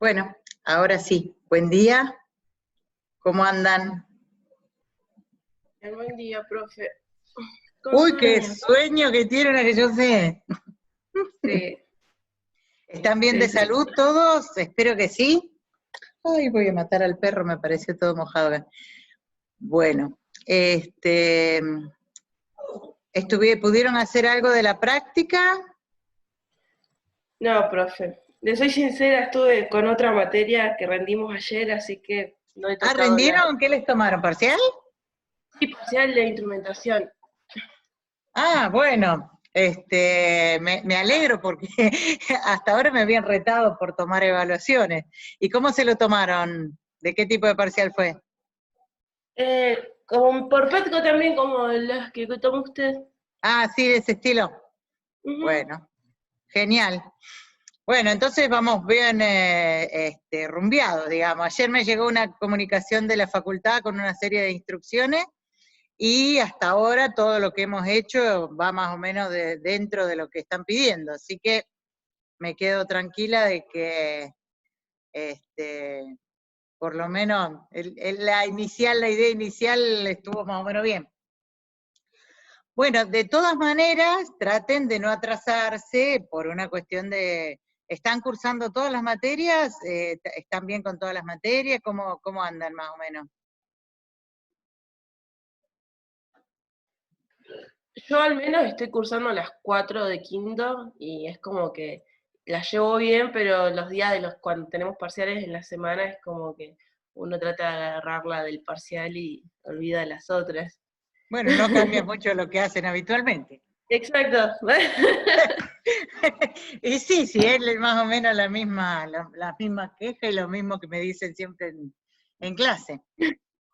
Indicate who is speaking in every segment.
Speaker 1: Bueno, ahora sí. Buen día. ¿Cómo andan?
Speaker 2: Buen día, profe. Con
Speaker 1: Uy, qué
Speaker 2: sueño.
Speaker 1: sueño que tienen, a que yo sé.
Speaker 2: Sí,
Speaker 1: ¿Están bien
Speaker 2: sí,
Speaker 1: de
Speaker 2: sí.
Speaker 1: salud todos? Espero que sí. Ay, voy a matar al perro, me pareció todo mojado acá. Bueno, ¿pudieron hacer algo de la práctica?
Speaker 2: No, profe. Le soy sincera, estuve con otra materia que rendimos ayer, así que no he
Speaker 1: Ah,
Speaker 2: tocado nada.
Speaker 1: ¿rendieron? ¿Qué les tomaron? ¿Parcial?
Speaker 2: Y parcial de instrumentación.
Speaker 1: Ah, bueno, me alegro porque hasta ahora me habían retado por tomar evaluaciones. ¿Y cómo se lo tomaron? ¿De qué tipo de parcial fue?
Speaker 2: Como por Petco también, como las que tomó usted.
Speaker 1: Ah, sí, de ese estilo.
Speaker 2: Ujú.
Speaker 1: Bueno, genial. Bueno, entonces vamos bien rumbeados, digamos. Ayer me llegó una comunicación de la facultad con una serie de instrucciones y hasta ahora todo lo que hemos hecho va más o menos dentro de lo que están pidiendo. Así que me quedo tranquila de que por lo menos la idea inicial estuvo más o menos bien. Bueno, de todas maneras, traten de no atrasarse por una cuestión de, ¿están cursando todas las materias? ¿Están bien con todas las materias? ¿Cómo andan más o menos?
Speaker 2: Yo al menos estoy cursando las 4 de quinto y es como que las llevo bien, pero los días cuando tenemos parciales en la semana es como que uno trata de agarrarla del parcial y olvida las otras.
Speaker 1: Bueno, no cambia mucho lo que hacen habitualmente.
Speaker 2: Exacto.
Speaker 1: Y sí, es más o menos la misma queja y lo mismo que me dicen siempre en clase.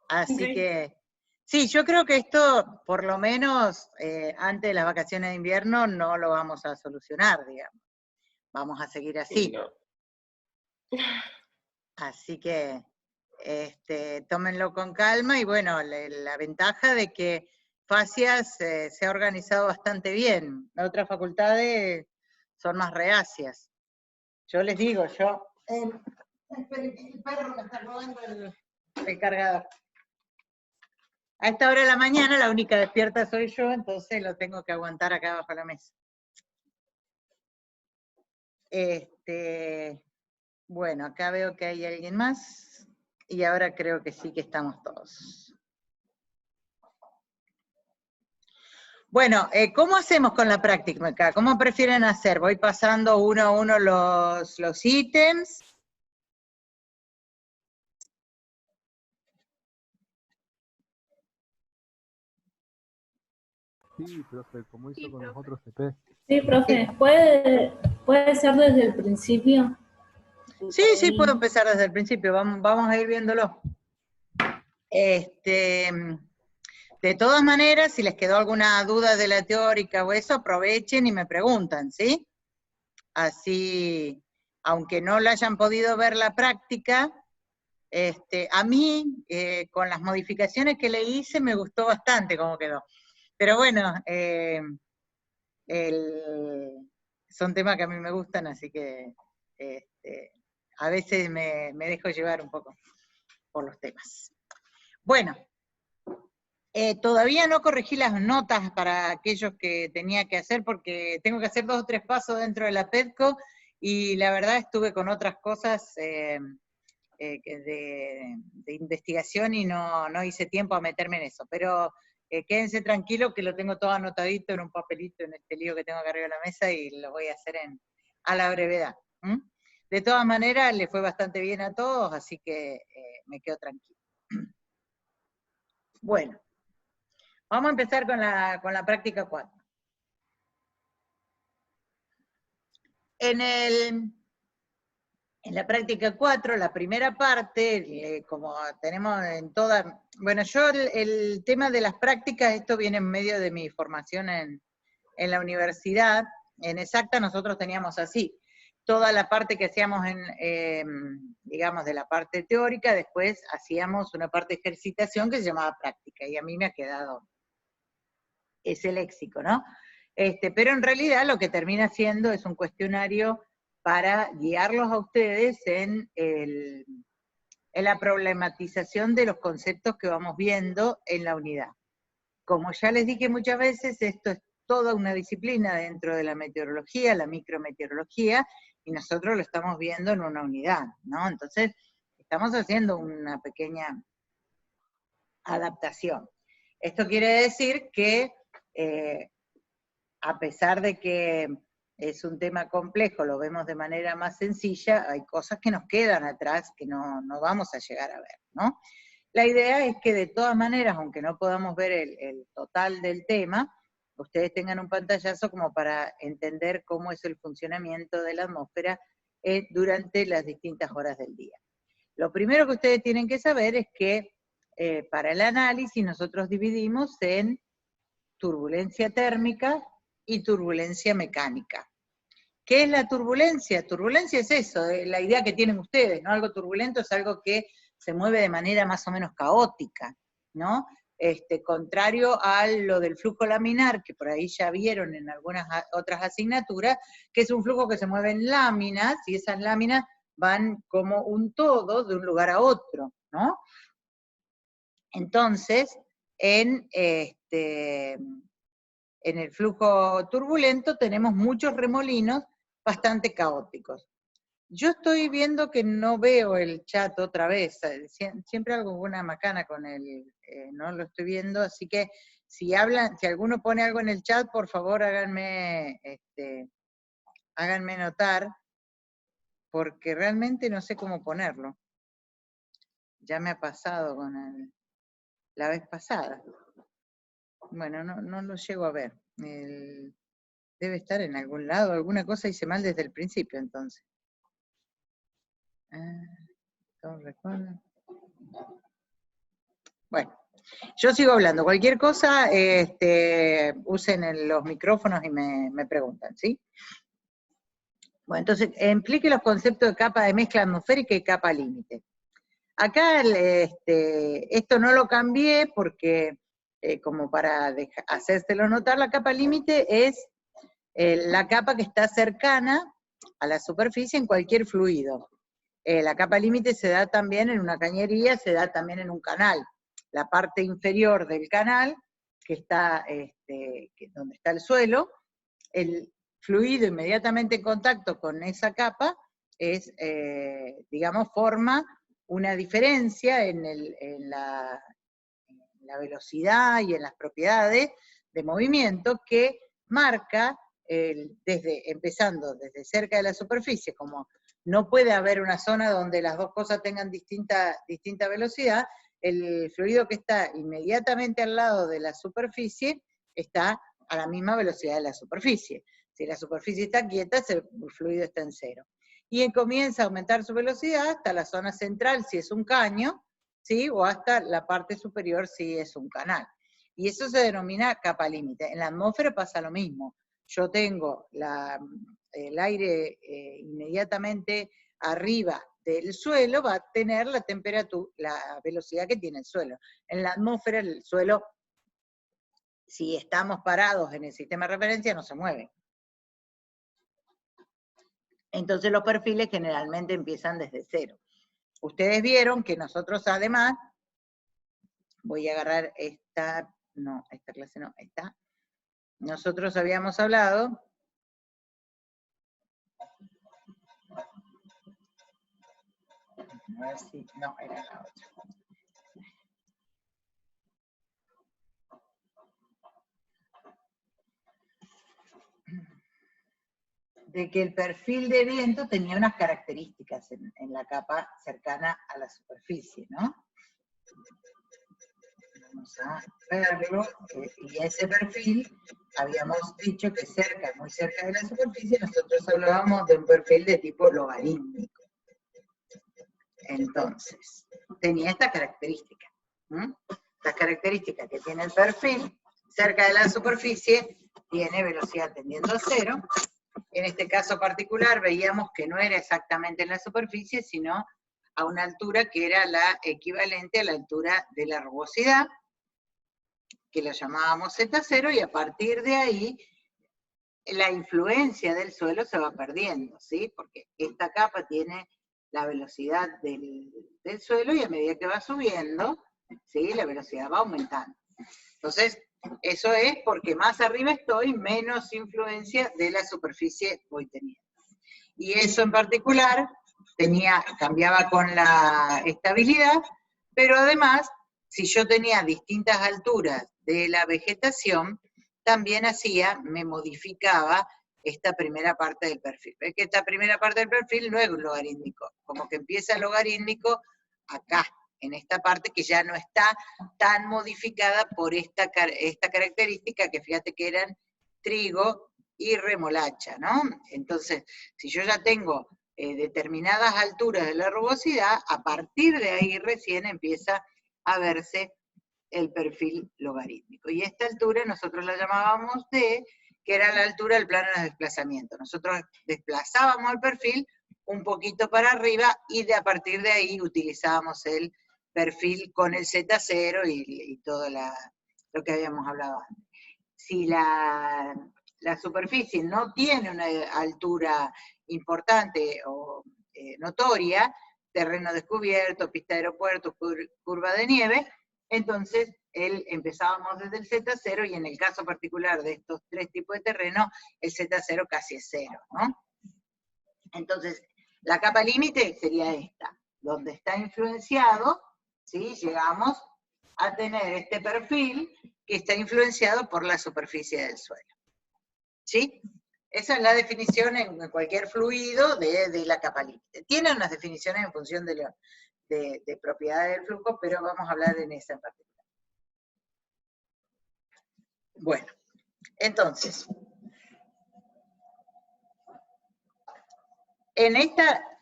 Speaker 1: Así
Speaker 2: Sí.
Speaker 1: que, sí, yo creo que esto, por lo menos antes de las vacaciones de invierno, no lo vamos a solucionar, digamos. Vamos a seguir
Speaker 2: Y
Speaker 1: así.
Speaker 2: no.
Speaker 1: Así que tómenlo con calma y bueno, la ventaja de que Facias se ha organizado bastante bien. Otras facultades son más reacias. Yo les digo, esperen, el perro me está robando el cargador. A esta hora de la mañana la única despierta soy yo, entonces lo tengo que aguantar acá bajo la mesa. Bueno, acá veo que hay alguien más y ahora creo que sí que estamos todos. Bueno, ¿cómo hacemos con la práctica? ¿Cómo prefieren hacer? ¿Voy pasando uno a uno los ítems?
Speaker 3: Sí, profe, como hizo con los otros CP.
Speaker 4: Sí, profe, ¿puede ser desde el principio?
Speaker 1: Sí, puedo empezar desde el principio, vamos a ir viéndolo. De todas maneras, si les quedó alguna duda de la teórica o eso, aprovechen y me preguntan, ¿sí? Así, aunque no la hayan podido ver la práctica, a mí, con las modificaciones que le hice, me gustó bastante cómo quedó. Pero bueno, son temas que a mí me gustan, así que a veces me dejo llevar un poco por los temas. Bueno, todavía no corregí las notas para aquellos que tenía que hacer, porque tengo que hacer 2 o 3 pasos dentro de la PEDCO, y la verdad estuve con otras cosas de investigación y no hice tiempo a meterme en eso, pero quédense tranquilos que lo tengo todo anotadito en un papelito en este lío que tengo acá arriba de la mesa y lo voy a hacer a la brevedad. De todas maneras, le fue bastante bien a todos, así que me quedo tranquilo. Bueno, vamos a empezar con la práctica 4. En la práctica 4, la primera parte, como tenemos en toda... Bueno, yo el tema de las prácticas, esto viene en medio de mi formación en la universidad. En Exacta nosotros teníamos así, toda la parte que hacíamos digamos, de la parte teórica, después hacíamos una parte de ejercitación que se llamaba práctica, y a mí me ha quedado ese léxico, ¿no? Pero en realidad lo que termina siendo es un cuestionario para guiarlos a ustedes en la problematización de los conceptos que vamos viendo en la unidad. Como ya les dije muchas veces, esto es toda una disciplina dentro de la meteorología, la micrometeorología, y nosotros lo estamos viendo en una unidad, ¿no? Entonces, estamos haciendo una pequeña adaptación. Esto quiere decir que, a pesar de que es un tema complejo, lo vemos de manera más sencilla, hay cosas que nos quedan atrás que no vamos a llegar a ver, ¿no? La idea es que de todas maneras, aunque no podamos ver el total del tema, ustedes tengan un pantallazo como para entender cómo es el funcionamiento de la atmósfera durante las distintas horas del día. Lo primero que ustedes tienen que saber es que para el análisis nosotros dividimos en turbulencia térmica y turbulencia mecánica. ¿Qué es la turbulencia? Turbulencia es eso, la idea que tienen ustedes, ¿no? Algo turbulento es algo que se mueve de manera más o menos caótica, ¿no? Contrario a lo del flujo laminar, que por ahí ya vieron en algunas otras asignaturas, que es un flujo que se mueve en láminas, y esas láminas van como un todo de un lugar a otro, ¿no? Entonces, en el flujo turbulento tenemos muchos remolinos bastante caóticos. Yo estoy viendo que no veo el chat otra vez, siempre hago una macana con no lo estoy viendo, así que si alguno pone algo en el chat, por favor háganme notar, porque realmente no sé cómo ponerlo. Ya me ha pasado con la vez pasada. Bueno, no lo llego a ver. Debe estar en algún lado, alguna cosa hice mal desde el principio, entonces. ¿Todos recuerdan? Bueno, yo sigo hablando. Cualquier cosa, usen los micrófonos y me preguntan, ¿sí? Bueno, entonces, implique los conceptos de capa de mezcla atmosférica y capa límite. Acá, esto no lo cambié porque, como para hacérselo notar, la capa límite es la capa que está cercana a la superficie en cualquier fluido. La capa límite se da también en una cañería, se da también en un canal. La parte inferior del canal, que está donde está el suelo, el fluido inmediatamente en contacto con esa capa digamos, forma una diferencia en la velocidad y en las propiedades de movimiento que marca, empezando desde cerca de la superficie, como no puede haber una zona donde las dos cosas tengan distinta velocidad, el fluido que está inmediatamente al lado de la superficie está a la misma velocidad de la superficie. Si la superficie está quieta, el fluido está en cero. Y comienza a aumentar su velocidad hasta la zona central, si es un caño, ¿sí? O hasta la parte superior, si es un canal. Y eso se denomina capa límite. En la atmósfera pasa lo mismo. Yo tengo el aire inmediatamente arriba del suelo, va a tener la temperatura, la velocidad que tiene el suelo. En la atmósfera, el suelo, si estamos parados en el sistema de referencia, no se mueve. Entonces los perfiles generalmente empiezan desde cero. Ustedes vieron que nosotros además, voy a agarrar esta clase no, esta. Nosotros habíamos hablado a ver si, no, era la otra. De que el perfil de viento tenía unas características en la capa cercana a la superficie, ¿no? Vamos a verlo, y ese perfil, habíamos dicho que muy cerca de la superficie, nosotros hablábamos de un perfil de tipo logarítmico. Entonces, tenía esta característica. Las características que tiene el perfil, cerca de la superficie, tiene velocidad tendiendo a cero. En este caso particular veíamos que no era exactamente en la superficie, sino a una altura que era la equivalente a la altura de la rugosidad, que lo llamábamos Z0, y a partir de ahí la influencia del suelo se va perdiendo, ¿sí? Porque esta capa tiene la velocidad del suelo y a medida que va subiendo, ¿sí? La velocidad va aumentando. Entonces, eso es porque más arriba estoy, menos influencia de la superficie voy teniendo. Y eso en particular cambiaba con la estabilidad, pero además, si yo tenía distintas alturas de la vegetación, también me modificaba esta primera parte del perfil. ¿Ves que esta primera parte del perfil no es logarítmico? Como que empieza el logarítmico acá, en esta parte que ya no está tan modificada por esta característica, que fíjate que eran trigo y remolacha, ¿no? Entonces, si yo ya tengo determinadas alturas de la rugosidad, a partir de ahí recién empieza a verse el perfil logarítmico. Y esta altura nosotros la llamábamos D, que era la altura del plano de desplazamiento. Nosotros desplazábamos el perfil un poquito para arriba y a partir de ahí utilizábamos el perfil con el Z0 y todo lo que habíamos hablado antes. Si la superficie no tiene una altura importante o notoria, terreno descubierto, pista de aeropuerto, curva de nieve, entonces empezábamos desde el Z0 y en el caso particular de estos tres tipos de terreno, el Z0 casi es 0, ¿no? Entonces, la capa límite sería esta, donde está influenciado, ¿sí? Llegamos a tener este perfil que está influenciado por la superficie del suelo. ¿Sí? Esa es la definición en cualquier fluido de la capa límite. Tiene unas definiciones en función de propiedades del flujo, pero vamos a hablar en esa en particular. Bueno, entonces,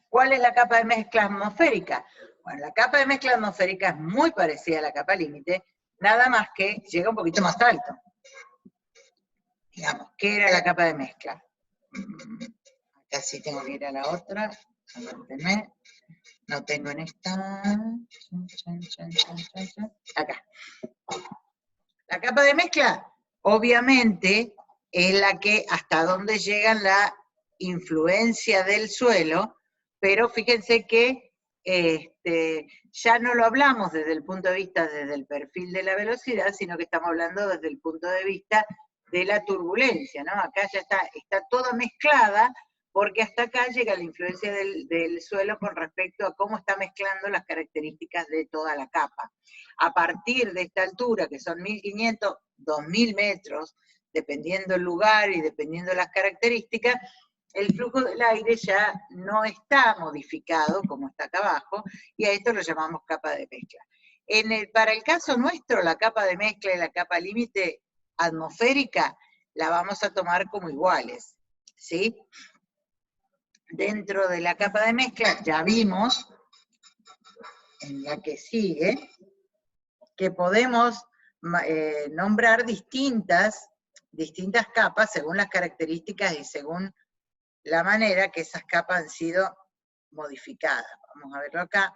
Speaker 1: ¿cuál es la capa de mezcla atmosférica? Bueno, la capa de mezcla atmosférica es muy parecida a la capa límite, nada más que llega un poquito más alto. Digamos, ¿qué era la capa de mezcla? Acá sí tengo que ir a la otra, no tengo en esta, acá. La capa de mezcla, obviamente, es la que hasta donde llega la influencia del suelo, pero fíjense que ya no lo hablamos desde el punto de vista, desde el perfil de la velocidad, sino que estamos hablando desde el punto de vista de la turbulencia, ¿no? Acá ya está toda mezclada, porque hasta acá llega la influencia del suelo con respecto a cómo está mezclando las características de toda la capa. A partir de esta altura, que son 1500, 2000 metros, dependiendo el lugar y dependiendo las características, el flujo del aire ya no está modificado, como está acá abajo, y a esto lo llamamos capa de mezcla. Para el caso nuestro, la capa de mezcla y la capa límite atmosférica la vamos a tomar como iguales, ¿sí? Dentro de la capa de mezcla ya vimos, en la que sigue, que podemos nombrar distintas capas según las características y según la manera que esas capas han sido modificadas. Vamos a verlo acá.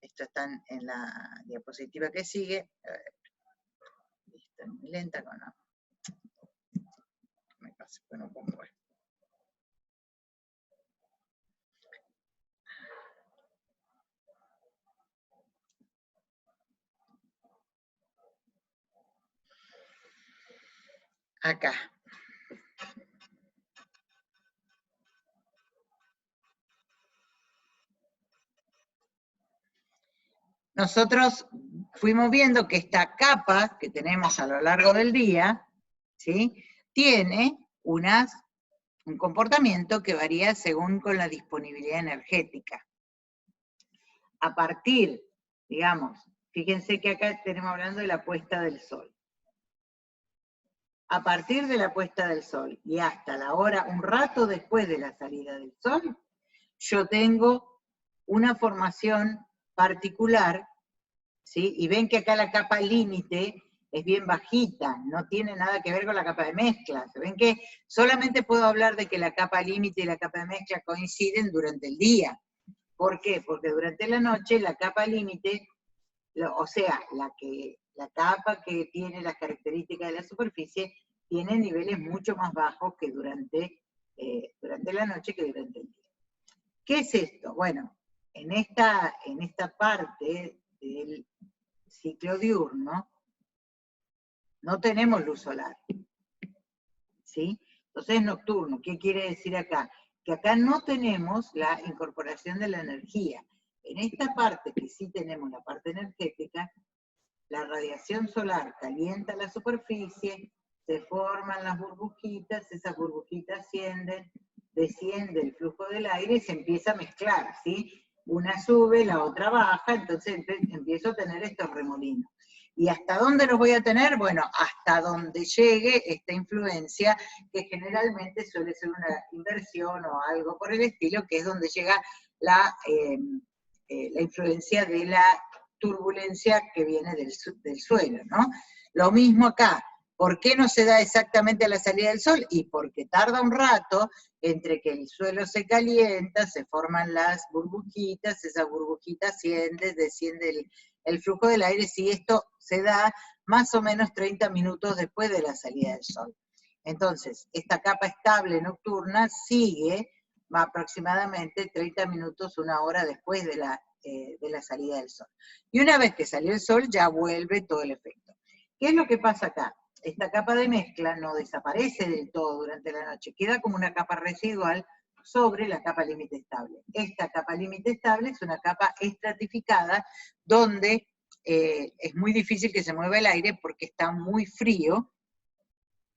Speaker 1: Esto está en la diapositiva que sigue. A ver. Está muy lenta con no. Me pasa, bueno, pongo esto. Acá. Nosotros fuimos viendo que esta capa que tenemos a lo largo del día, ¿sí? Tiene un comportamiento que varía según con la disponibilidad energética. A partir, digamos, fíjense que acá tenemos hablando de la puesta del sol. A partir de la puesta del sol y hasta la hora, un rato después de la salida del sol, yo tengo una formación particular, ¿sí? Y ven que acá la capa límite es bien bajita, no tiene nada que ver con la capa de mezcla. Ven que solamente puedo hablar de que la capa límite y la capa de mezcla coinciden durante el día. ¿Por qué? Porque durante la noche la capa límite, o sea, la capa que tiene las características de la superficie, tiene niveles mucho más bajos que durante la noche que durante el día. ¿Qué es esto? Bueno, en esta parte del ciclo diurno no tenemos luz solar, ¿sí? Entonces es nocturno. ¿Qué quiere decir acá? Que acá no tenemos la incorporación de la energía. En esta parte que sí tenemos la parte energética, la radiación solar calienta la superficie, se forman las burbujitas, esas burbujitas ascienden, desciende el flujo del aire y se empieza a mezclar, ¿sí? Una sube, la otra baja, entonces empiezo a tener estos remolinos. ¿Y hasta dónde los voy a tener? Bueno, hasta donde llegue esta influencia, que generalmente suele ser una inversión o algo por el estilo, que es donde llega la influencia de la turbulencia que viene del suelo, ¿no? Lo mismo acá. ¿Por qué no se da exactamente a la salida del sol? Y porque tarda un rato entre que el suelo se calienta, se forman las burbujitas, esas burbujitas ascienden, desciende el flujo del aire, si esto se da más o menos 30 minutos después de la salida del sol. Entonces, esta capa estable nocturna sigue aproximadamente 30 minutos, una hora después de la salida del sol. Y una vez que salió el sol, ya vuelve todo el efecto. ¿Qué es lo que pasa acá? Esta capa de mezcla no desaparece del todo durante la noche, queda como una capa residual sobre la capa límite estable. Esta capa límite estable es una capa estratificada donde es muy difícil que se mueva el aire porque está muy frío,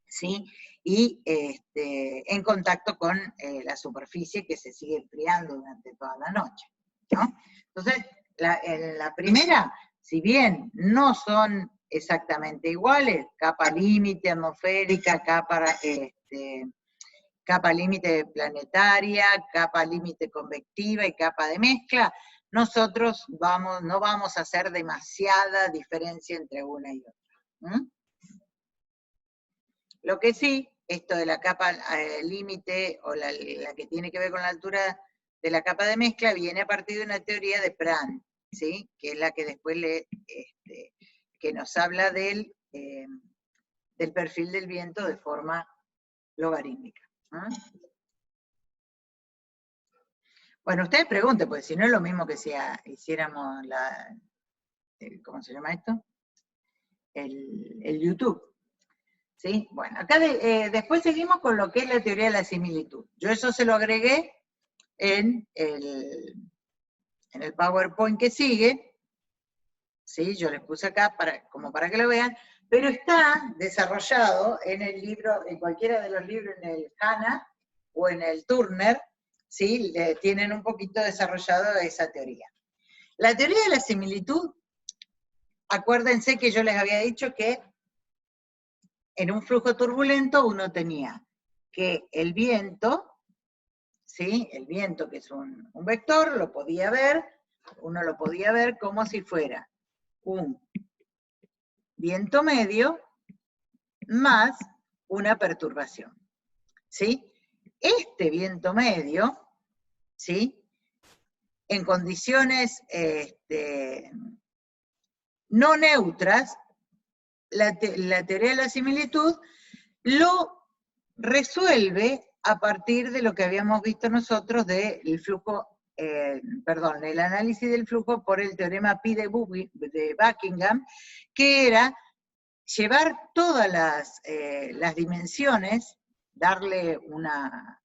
Speaker 1: ¿sí? Y en contacto con la superficie que se sigue enfriando durante toda la noche, ¿no? Entonces, en la primera, si bien no son exactamente iguales, capa límite atmosférica, capa límite planetaria, capa límite convectiva y capa de mezcla, nosotros no vamos a hacer demasiada diferencia entre una y otra. Lo que sí, esto de la capa límite, o la que tiene que ver con la altura de la capa de mezcla, viene a partir de una teoría de Prandtl, ¿sí? Que es la que después que nos habla del perfil del viento de forma logarítmica. Bueno, ustedes pregunten, porque si no es lo mismo que si hiciéramos ¿cómo se llama esto? El YouTube. ¿Sí? Bueno, acá después seguimos con lo que es la teoría de la similitud. Yo eso se lo agregué en el PowerPoint que sigue, ¿sí? Yo les puse acá como para que lo vean, pero está desarrollado en el libro, en cualquiera de los libros, en el Hanna o en el Turner, ¿sí? Tienen un poquito desarrollado esa teoría. La teoría de la similitud, acuérdense que yo les había dicho que en un flujo turbulento uno tenía que el viento, ¿sí? El viento, que es un vector, uno lo podía ver como si fuera un viento medio más una perturbación, ¿sí? Este viento medio, ¿sí? En condiciones no neutras, la teoría de la similitud lo resuelve a partir de lo que habíamos visto nosotros del flujo, el análisis del flujo por el teorema Pi de Buckingham, que era llevar todas las dimensiones, darle una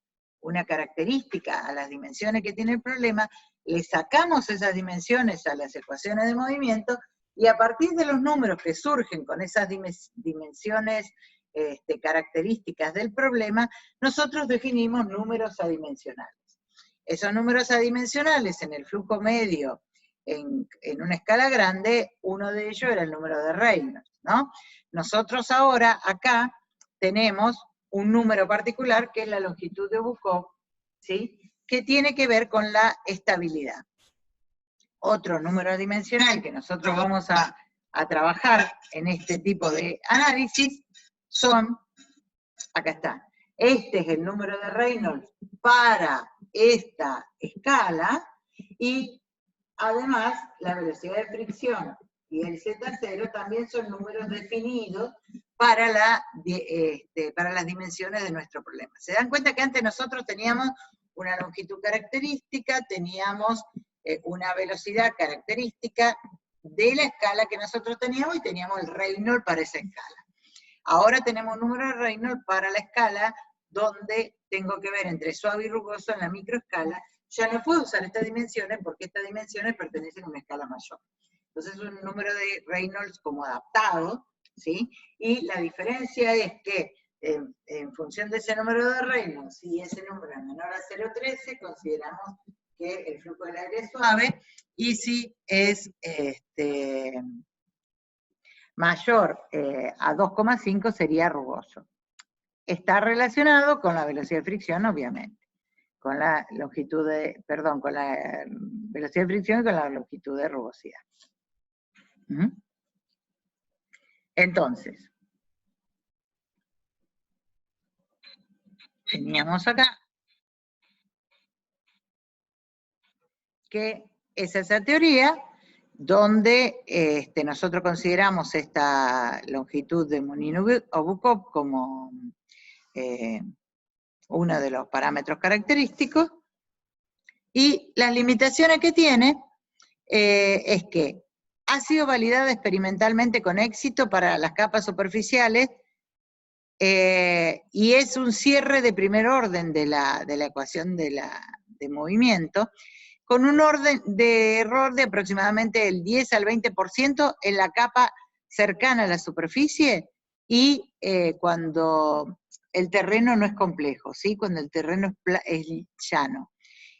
Speaker 1: característica a las dimensiones que tiene el problema, le sacamos esas dimensiones a las ecuaciones de movimiento, y a partir de los números que surgen con esas dimensiones características del problema, nosotros definimos números adimensionales. Esos números adimensionales en el flujo medio, en una escala grande, uno de ellos era el número de Reynolds, ¿no? Nosotros ahora acá tenemos un número particular que es la longitud de Bukov, ¿sí? Que tiene que ver con la estabilidad. Otro número adimensional que nosotros vamos a trabajar en este tipo de análisis son, acá está, este es el número de Reynolds para esta escala, y además la velocidad de fricción y el Z0 también son números definidos para las dimensiones de nuestro problema. Se dan cuenta que antes nosotros teníamos una longitud característica, teníamos una velocidad característica de la escala que nosotros teníamos y teníamos el Reynolds para esa escala. Ahora tenemos un número de Reynolds para la escala donde tengo que ver entre suave y rugoso en la microescala. Ya no puedo usar estas dimensiones porque estas dimensiones pertenecen a una escala mayor. Entonces es un número de Reynolds como adaptado, ¿sí? Y la diferencia es que en función de ese número de Reynolds, si ese número es menor a 0,13, consideramos que el flujo del aire es suave, y si es mayor a 2,5 sería rugoso. Está relacionado con la velocidad de fricción, obviamente, con la longitud de, perdón, con la velocidad de fricción y con la longitud de rugosidad. Entonces, teníamos acá que es esa teoría donde nosotros consideramos esta longitud de Monin-Bukov como uno de los parámetros característicos, y las limitaciones que tiene es que ha sido validada experimentalmente con éxito para las capas superficiales, y es un cierre de primer orden de la ecuación de movimiento, con un orden de error de aproximadamente el 10 al 20% en la capa cercana a la superficie, y cuando el terreno no es complejo, ¿sí? Cuando el terreno es llano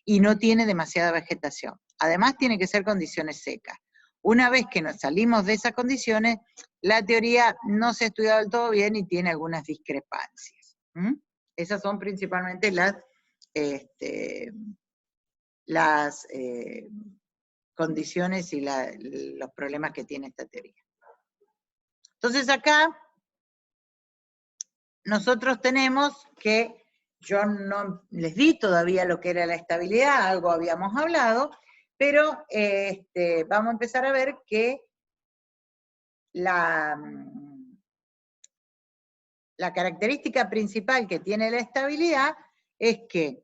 Speaker 1: y no tiene demasiada vegetación. Además tiene que ser condiciones secas. Una vez que nos salimos de esas condiciones, la teoría no se ha estudiado del todo bien y tiene algunas discrepancias. Esas son principalmente las condiciones y los problemas que tiene esta teoría. Entonces acá nosotros tenemos que, yo no les di todavía lo que era la estabilidad, algo habíamos hablado, pero vamos a empezar a ver que la característica principal que tiene la estabilidad es que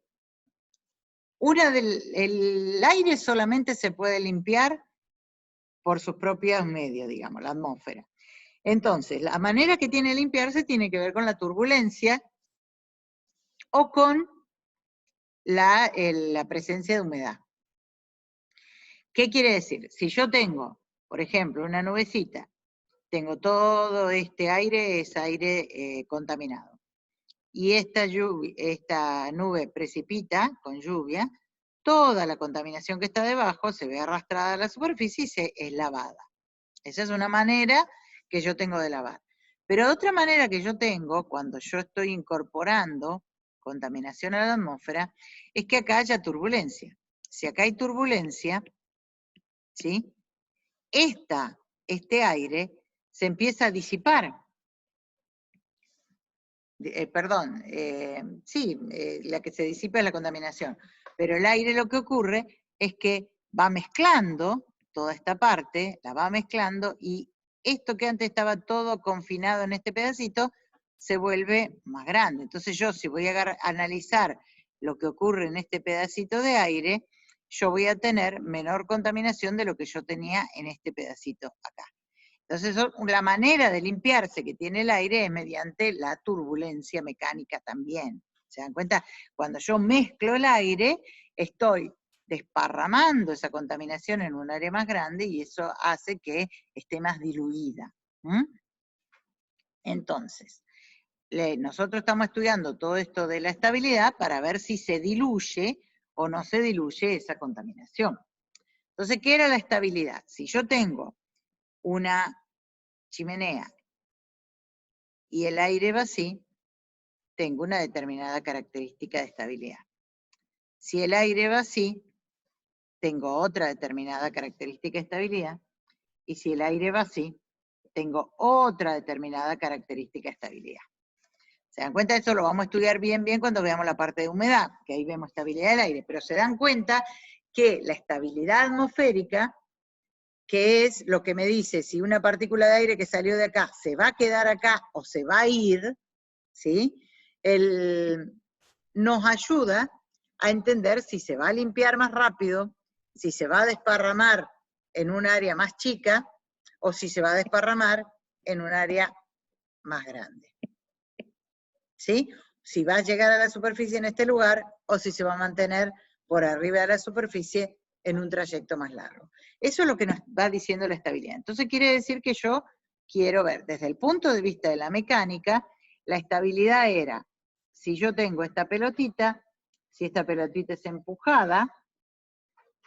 Speaker 1: el aire solamente se puede limpiar por sus propios medios, digamos, la atmósfera. Entonces, la manera que tiene de limpiarse tiene que ver con la turbulencia o con la presencia de humedad. ¿Qué quiere decir? Si yo tengo, por ejemplo, una nubecita, tengo todo este aire, es aire contaminado, y esta nube precipita con lluvia, toda la contaminación que está debajo se ve arrastrada a la superficie y es lavada. Esa es una manera que yo tengo de lavar. Pero otra manera que yo tengo, cuando yo estoy incorporando contaminación a la atmósfera, es que acá haya turbulencia. Si acá hay turbulencia, ¿sí? Este aire se empieza a disipar. La que se disipa es la contaminación. Pero el aire, lo que ocurre es que va mezclando toda esta parte, la va mezclando, y esto que antes estaba todo confinado en este pedacito, se vuelve más grande. Entonces yo, si voy a analizar lo que ocurre en este pedacito de aire, yo voy a tener menor contaminación de lo que yo tenía en este pedacito acá. Entonces, la manera de limpiarse que tiene el aire es mediante la turbulencia mecánica también. ¿Se dan cuenta? Cuando yo mezclo el aire, estoy desparramando esa contaminación en un área más grande y eso hace que esté más diluida. Entonces, nosotros estamos estudiando todo esto de la estabilidad para ver si se diluye o no se diluye esa contaminación. Entonces, ¿qué era la estabilidad? Si yo tengo una chimenea y el aire va así, tengo una determinada característica de estabilidad. Si el aire va así, tengo otra determinada característica de estabilidad, y si el aire va así, tengo otra determinada característica de estabilidad. ¿Se dan cuenta? Eso lo vamos a estudiar bien cuando veamos la parte de humedad, que ahí vemos estabilidad del aire, pero se dan cuenta que la estabilidad atmosférica, que es lo que me dice si una partícula de aire que salió de acá se va a quedar acá o se va a ir, ¿sí? Nos ayuda a entender si se va a limpiar más rápido, si se va a desparramar en un área más chica, o si se va a desparramar en un área más grande. ¿Sí? Si va a llegar a la superficie en este lugar, o si se va a mantener por arriba de la superficie en un trayecto más largo. Eso es lo que nos va diciendo la estabilidad. Entonces quiere decir que yo quiero ver, desde el punto de vista de la mecánica, la estabilidad era, si yo tengo esta pelotita, si esta pelotita es empujada,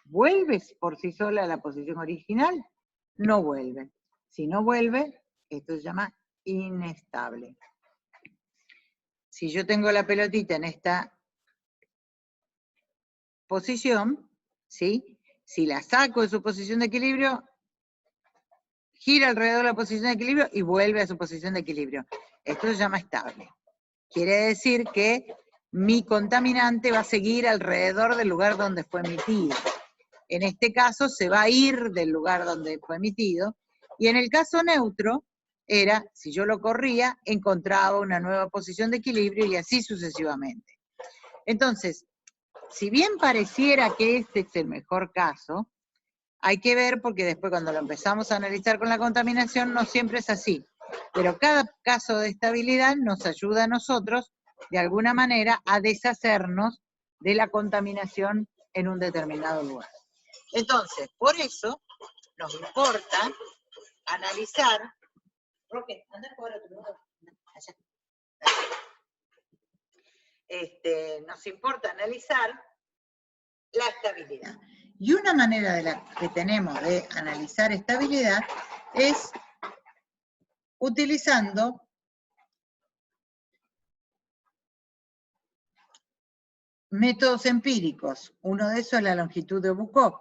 Speaker 1: ¿vuelve por sí sola a la posición original? No vuelve. Si no vuelve, esto se llama inestable. Si yo tengo la pelotita en esta posición, ¿sí? Si la saco de su posición de equilibrio, gira alrededor de la posición de equilibrio y vuelve a su posición de equilibrio. Esto se llama estable. Quiere decir que mi contaminante va a seguir alrededor del lugar donde fue emitido. En este caso se va a ir del lugar donde fue emitido, y en el caso neutro era, si yo lo corría, encontraba una nueva posición de equilibrio y así sucesivamente. Entonces, si bien pareciera que este es el mejor caso, hay que ver porque después cuando lo empezamos a analizar con la contaminación no siempre es así. Pero cada caso de estabilidad nos ayuda a nosotros, de alguna manera, a deshacernos de la contaminación en un determinado lugar. Entonces, por eso nos importa analizar. Roque, anda a jugar a otro lado. Allá. Nos importa analizar la estabilidad. Y una manera que tenemos de analizar estabilidad es utilizando métodos empíricos. Uno de esos es la longitud de Bucov.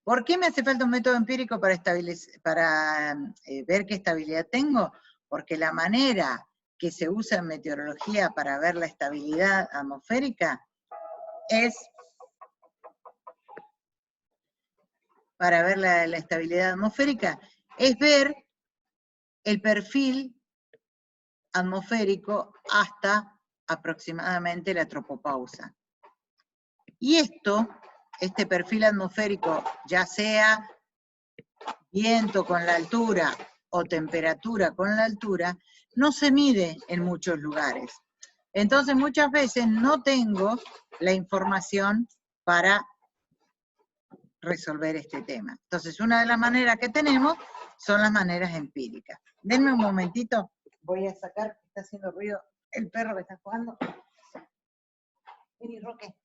Speaker 1: ¿Por qué me hace falta un método empírico para ver qué estabilidad tengo? Porque la manera que se usa en meteorología para ver la estabilidad atmosférica es, para ver la estabilidad atmosférica, es ver el perfil atmosférico hasta aproximadamente la tropopausa. Y este perfil atmosférico, ya sea viento con la altura o temperatura con la altura, no se mide en muchos lugares. Entonces muchas veces no tengo la información para resolver este tema. Entonces una de las maneras que tenemos son las maneras empíricas. Denme un momentito, voy a sacar, está haciendo ruido el perro que está jugando. Vení, Roque.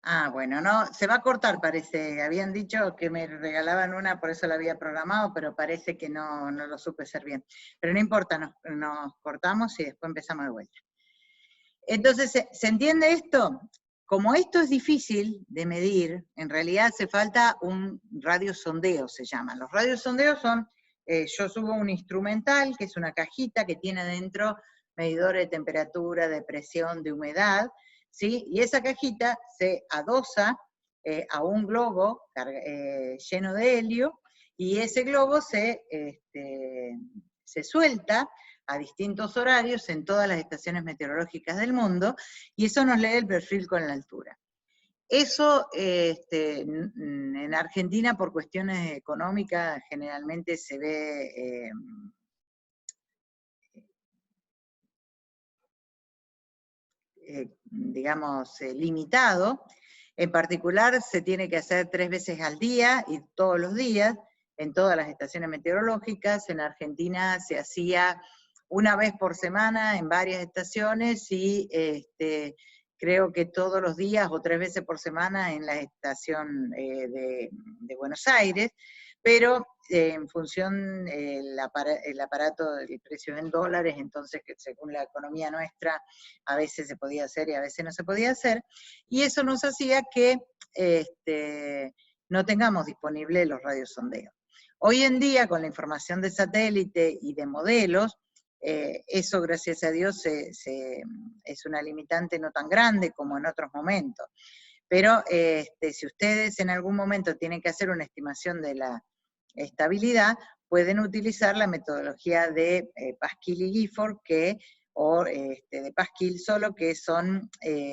Speaker 1: Ah, bueno, no, se va a cortar, parece. Habían dicho que me regalaban una, por eso la había programado, pero parece que no lo supe hacer bien. Pero no importa, nos cortamos y después empezamos de vuelta. Entonces, ¿se entiende esto? Como esto es difícil de medir, en realidad hace falta un radiosondeo, se llaman. Los radiosondeos son, yo subo un instrumental, que es una cajita que tiene dentro medidores de temperatura, de presión, de humedad, ¿sí? Y esa cajita se adosa a un globo lleno de helio, y ese globo se suelta a distintos horarios en todas las estaciones meteorológicas del mundo, y eso nos lee el perfil con la altura. Eso en Argentina, por cuestiones económicas, generalmente se ve digamos, limitado. En particular, se tiene que hacer 3 veces al día y todos los días en todas las estaciones meteorológicas. En Argentina se hacía una vez por semana en varias estaciones y creo que todos los días o 3 veces por semana en la estación de Buenos Aires. pero en función el aparato del precio en dólares, entonces que según la economía nuestra a veces se podía hacer y a veces no se podía hacer, y eso nos hacía que no tengamos disponibles los radiosondeos. Hoy en día, con la información de satélite y de modelos, eso, gracias a Dios, es una limitante no tan grande como en otros momentos. Pero si ustedes en algún momento tienen que hacer una estimación de la estabilidad, pueden utilizar la metodología de Pasquill y Gifford, o de Pasquill solo, que son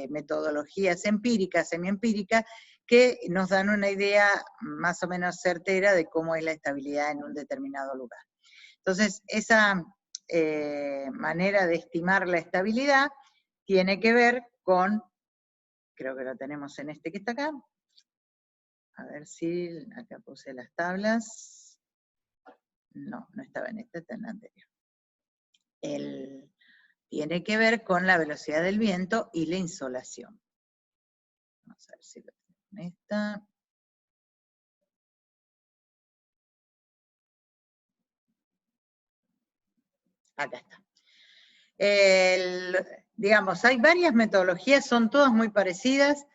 Speaker 1: metodologías empíricas, semiempíricas, que nos dan una idea más o menos certera de cómo es la estabilidad en un determinado lugar. Entonces, esa manera de estimar la estabilidad tiene que ver con, creo que lo tenemos en este que está acá, a ver si, acá puse las tablas, no estaba en este, está en la anterior. Tiene que ver con la velocidad del viento y la insolación. Vamos a ver si lo tengo en esta. Acá está. Digamos, hay varias metodologías, son todas muy parecidas.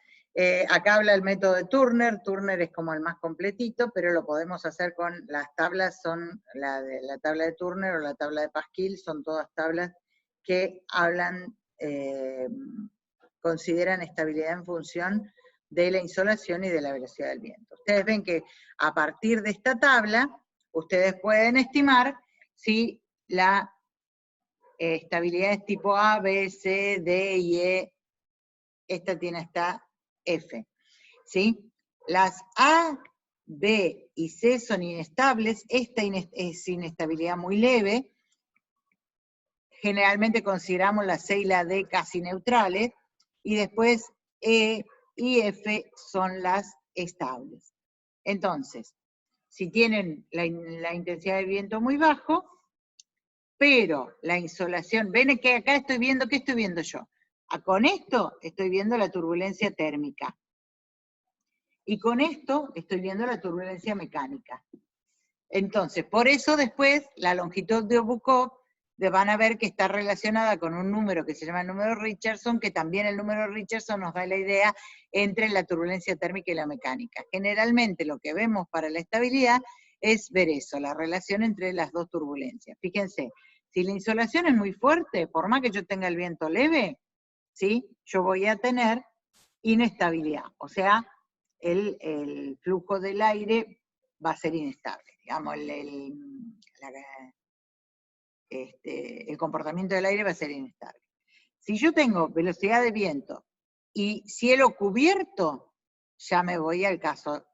Speaker 1: Acá habla el método de Turner. Turner es como el más completito, pero lo podemos hacer con las tablas, son la tabla de Turner o la tabla de Pasquill, son todas tablas que hablan, consideran estabilidad en función de la insolación y de la velocidad del viento. Ustedes ven que a partir de esta tabla, ustedes pueden estimar si la estabilidad es tipo A, B, C, D y E, esta tiene hasta F, ¿sí? Las A, B y C son inestables, esta es inestabilidad muy leve, generalmente consideramos la C y la D casi neutrales, y después E y F son las estables. Entonces, si tienen la intensidad de viento muy bajo, pero la insolación, ven que acá estoy viendo, ¿qué estoy viendo yo? Con esto estoy viendo la turbulencia térmica. Y con esto estoy viendo la turbulencia mecánica. Entonces, por eso después la longitud de Obukhov van a ver que está relacionada con un número que se llama el número Richardson, que también el número Richardson nos da la idea entre la turbulencia térmica y la mecánica. Generalmente lo que vemos para la estabilidad es ver eso, la relación entre las dos turbulencias. Fíjense, si la insolación es muy fuerte, por más que yo tenga el viento leve, ¿sí? Yo voy a tener inestabilidad, o sea, el flujo del aire va a ser inestable, digamos, el comportamiento del aire va a ser inestable. Si yo tengo velocidad de viento y cielo cubierto, ya me voy al caso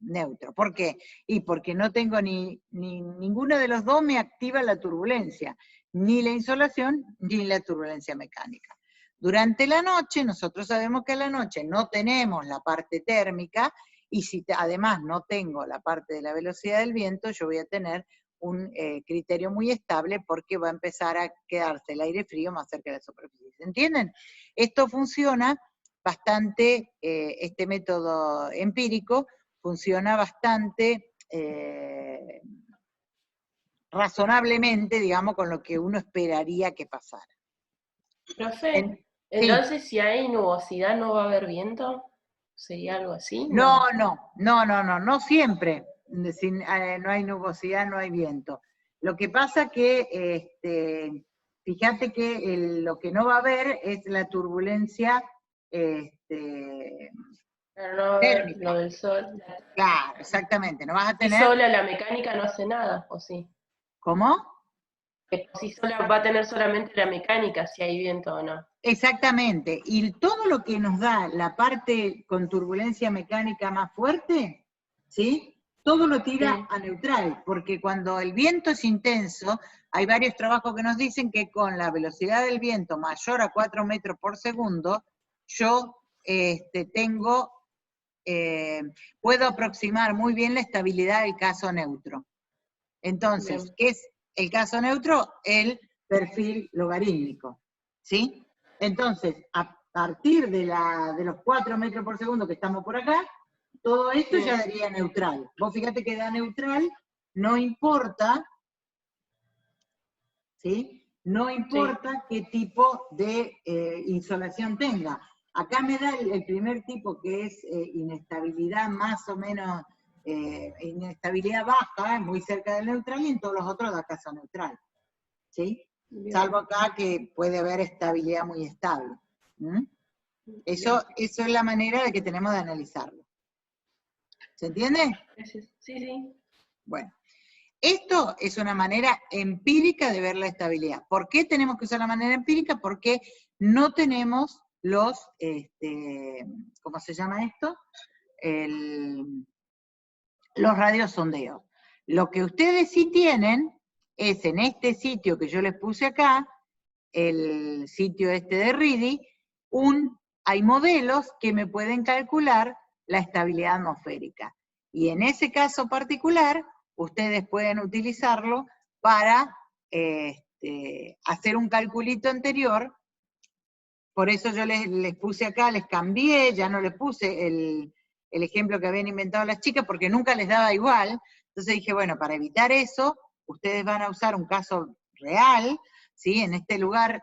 Speaker 1: neutro. ¿Por qué? Y porque no tengo ninguno de los dos me activa la turbulencia, ni la insolación, ni la turbulencia mecánica. Durante la noche, nosotros sabemos que a la noche no tenemos la parte térmica, y si además no tengo la parte de la velocidad del viento, yo voy a tener un criterio muy estable, porque va a empezar a quedarse el aire frío más cerca de la superficie. ¿Se entienden? Esto funciona bastante, este método empírico funciona bastante razonablemente, digamos, con lo que uno esperaría que pasara.
Speaker 2: Profe, entonces si hay nubosidad no va a haber viento, ¿sería algo así?
Speaker 1: No siempre. No hay nubosidad, no hay viento. Lo que pasa que, fíjate que lo que no va a haber es la turbulencia
Speaker 2: Pero no va a haber lo del sol.
Speaker 1: Claro, exactamente. No vas a
Speaker 2: Si
Speaker 1: tener...
Speaker 2: sola la mecánica no hace nada, ¿o sí?
Speaker 1: ¿Cómo?
Speaker 2: Si sola va a tener solamente la mecánica, si hay viento o no.
Speaker 1: Exactamente. Y todo lo que nos da la parte con turbulencia mecánica más fuerte, ¿sí? Todo lo tira a neutral, porque cuando el viento es intenso, hay varios trabajos que nos dicen que con la velocidad del viento mayor a 4 metros por segundo, yo puedo aproximar muy bien la estabilidad del caso neutro. Entonces, bien. ¿Qué es el caso neutro? El perfil logarítmico, ¿sí? Entonces, a partir de los 4 metros por segundo que estamos por acá, Todo esto
Speaker 2: Sí.
Speaker 1: ya daría neutral. Vos fíjate que da neutral, no importa, ¿sí? No importa qué tipo de insolación tenga. Acá me da el primer tipo, que es inestabilidad más o menos, inestabilidad baja, muy cerca del neutral, y en todos los otros da caso neutral, ¿sí?
Speaker 2: Bien.
Speaker 1: Salvo acá que puede haber estabilidad muy estable. ¿Mm? Eso es la manera de que tenemos de analizarlo. ¿Se entiende?
Speaker 2: Sí, sí.
Speaker 1: Bueno, esto es una manera empírica de ver la estabilidad. ¿Por qué tenemos que usar la manera empírica? Porque no tenemos los, ¿cómo se llama esto? Los radiosondeos. Lo que ustedes sí tienen es en este sitio que yo les puse acá, el sitio este de RIDI, hay modelos que me pueden calcular la estabilidad atmosférica. Y en ese caso particular, ustedes pueden utilizarlo para hacer un calculito anterior. Por eso yo les puse acá, les cambié, ya no les puse el ejemplo que habían inventado las chicas, porque nunca les daba igual. Entonces dije, bueno, para evitar eso, ustedes van a usar un caso real, ¿sí? En este lugar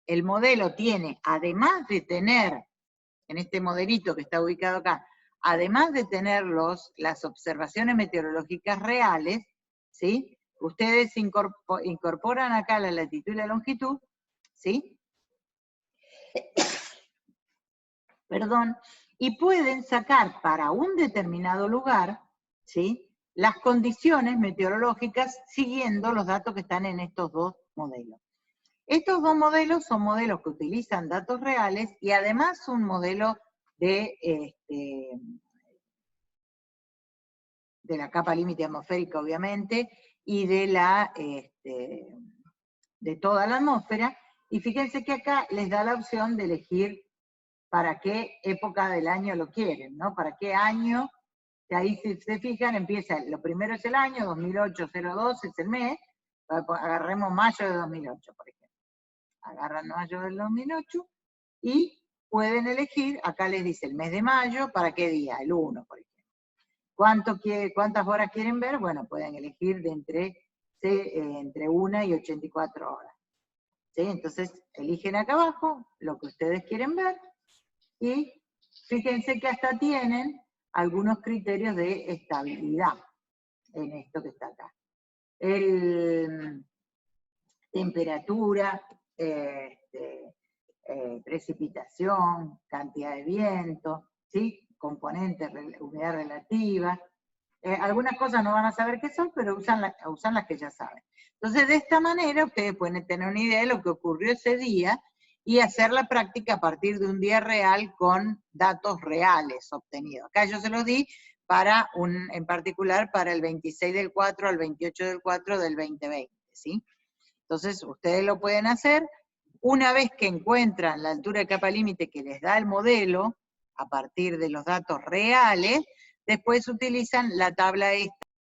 Speaker 1: el modelo tiene, además de tener, en este modelito que está ubicado acá, además de tener las observaciones meteorológicas reales, ¿sí? Ustedes incorporan acá la latitud y la longitud, ¿sí? Perdón, y pueden sacar para un determinado lugar, ¿sí?, las condiciones meteorológicas siguiendo los datos que están en estos dos modelos. Estos dos modelos son modelos que utilizan datos reales y además un modelo de la capa límite atmosférica, obviamente, y de toda la atmósfera. Y fíjense que acá les da la opción de elegir para qué época del año lo quieren, ¿no? Para qué año, que ahí si se fijan, lo primero es el año, 2008-02 es el mes, agarremos mayo de 2008, por ejemplo. Agarran mayo del 2008 y pueden elegir, acá les dice el mes de mayo, ¿para qué día? El 1, por ejemplo. ¿Cuántas horas quieren ver? Bueno, pueden elegir de entre 1 y 84 horas. ¿Sí? Entonces, eligen acá abajo lo que ustedes quieren ver, y fíjense que hasta tienen algunos criterios de estabilidad en esto que está acá. Temperatura, precipitación, cantidad de viento, ¿sí? Componentes, humedad relativa. Algunas cosas no van a saber qué son, pero usan las que ya saben. Entonces, de esta manera, ustedes pueden tener una idea de lo que ocurrió ese día y hacer la práctica a partir de un día real con datos reales obtenidos. Acá yo se los di en particular para el 26 del 4 al 28 del 4 del 2020, ¿sí? Entonces, ustedes lo pueden hacer. Una vez que encuentran la altura de capa límite que les da el modelo, a partir de los datos reales, después utilizan la tabla esta